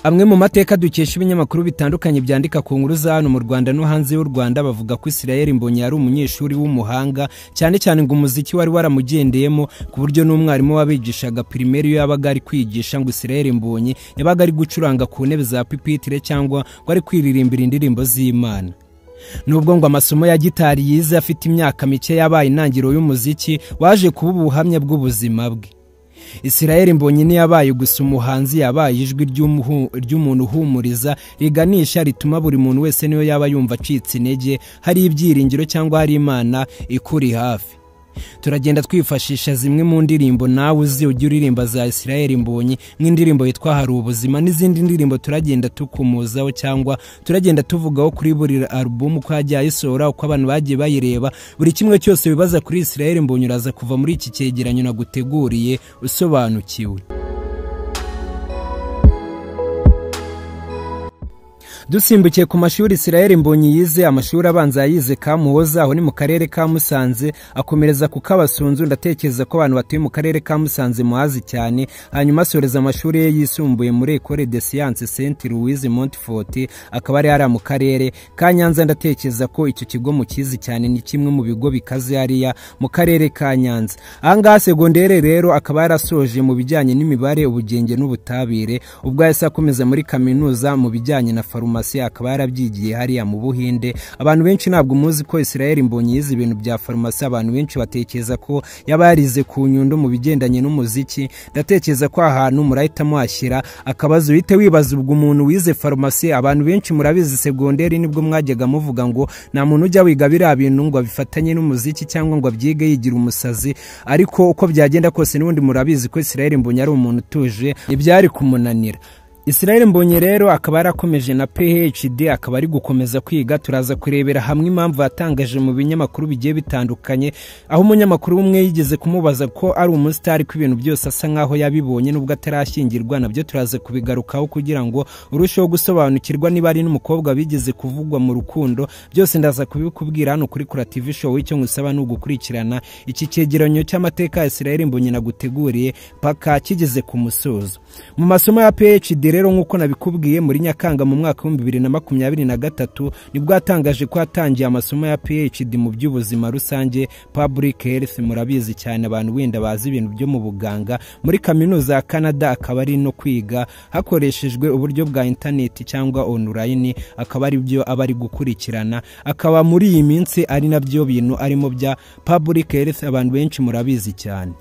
Amwe mu mateka dukesha ibinyamakuru bitandukanye byandika ku nkuru za hano mu Rwanda no hanze y'u Rwanda bavuga ko Israel Mbonyi yari umunyeshuri w'umuhanga cyane cyane ngo umuziki wari waramugendeyemo ku buryo n'umwarimu wabigishaga primaire yo yabaga ari kwigisha ngo Israel Mbonyi yabaga ari gucuranga ku ntebe za pupitre cyangwa ngo ari kwiririmbira indirimbo z'Imana. Nubwo ngo amasomo ya gitari yize afite imyaka mike yabaye intangiriro y'umuziki waje kuba ubuhamya bw'ubuzima bwe. Israel Mbonyi ni yabaye gusa umuhanzi, yabaye ijwi ry'umuntu uhumuriza riganisha rituma buri muntu wese niyo yaba yumva acitse intege hari ibyiringiro cyangwa hari Imana ikuri hafi. Turagenda twifashisha zimwe mu ndirimbo nawe uzi ujya uririmba za Israel Mbonyi nk'indirimbo yitwa Hari Ubuzima n'izindi ndirimbo turagenda tukumuzaho cyangwa turagenda tuvugaho kuri buri album ko yagiye ayisohora uko abantu bagiye bayireba. Buri kimwe cyose bibaza kuri Israel Mbonyi uraza kuva muri iki cyegeranyo naguteguriye usobanukiwe. Dusimbukiye ku mashuri Israel Mbonyi yize, amashuri abanza yize Kamuhoza aho ni mu karere ka Musanze, akomereza ku Kabasunzu. Ndatekereza ko abantu batuye mu karere ka Musanze muhazi cyane. Hanyuma asoreza amashuri ye yisumbuye muri École des Sciences Saint Louise Montfort, akaba ari mu karere ka Nyanza. Ndatekereza ko icyo kigo mukizi cyane, ni kimwe mu bigo bikaze hariya mu karere ka Nyanza. Ahangaha segondere rero akaba yarasoje mu bijyanye n'imibare, ubugenge n'ubutabire, ubwo yahise akomeza muri kaminuza mu bijyanye na farumasi, akaba yarabyigiye hariya mu Buhinde. Abantu benshi ntabwo muzi ko Israel Mbonyi yize ibintu bya farumasi, abantu benshi batekereza ko yaba yarize ku Nyundo mu bigendanye n'umuziki. Ndatekereza ko ahantu murahita mwashyira akabazo uhite wibaza ubwo umuntu wize farumasi. Abantu benshi murabizi segonderi nibwo mwajyaga muvuga ngo nta muntu ujya wiga biriya bintu ngo abifatanye n'umuziki cyangwa ngo abyige yigira umusazi, ariko uko byagenda kose n'ubundi murabizi ko Israel Mbonyi ari umuntu utuje, ibyari kumunanira. Israel Mbonyi rero akaba yarakomeje na PhD, akaba ari gukomeza kwiga. Turaza kurebera hamwe impamvu yatangaje mu binyamakuru bigiye bitandukanye, aho umunyamakuru umwe yigeze kumubaza ko ari umustar ku ibintu byose asa nkaho yabibonye nubwo atarashyingirwa. Nabyo turaza kubigarukaho kugira ngo urusheho gusobanukirwa niba ari n'umukobwa bigeze kuvugwa mu rukundo. Byose ndaza kubikubwira hano kuri Kura TV Show. Icyo ngusaba ni ugukurikirana iki cyegeranyo cy'amateka ya Israel Mbonyi naguteguriye paka kigeze ku musozo. Mu masomo ya PhD rero nkuko nabikubwiye muri Nyakanga mu mwaka wa 2023 nibwo atangaje ko atangiye amasomo ya PhD mu by'ubuzima rusange, public health. Murabizi cyane abantu wenda bazi ibintu byo mu buganga muri kaminuza ya Canada. Akaba ari no kwiga hakoreshejwe uburyo bwa internet cyangwa online, akaba ari byo abari gukurikirana. Akaba muri iyi minsi ari nabyo bintu arimo bya public health, abantu benshi murabizi cyane.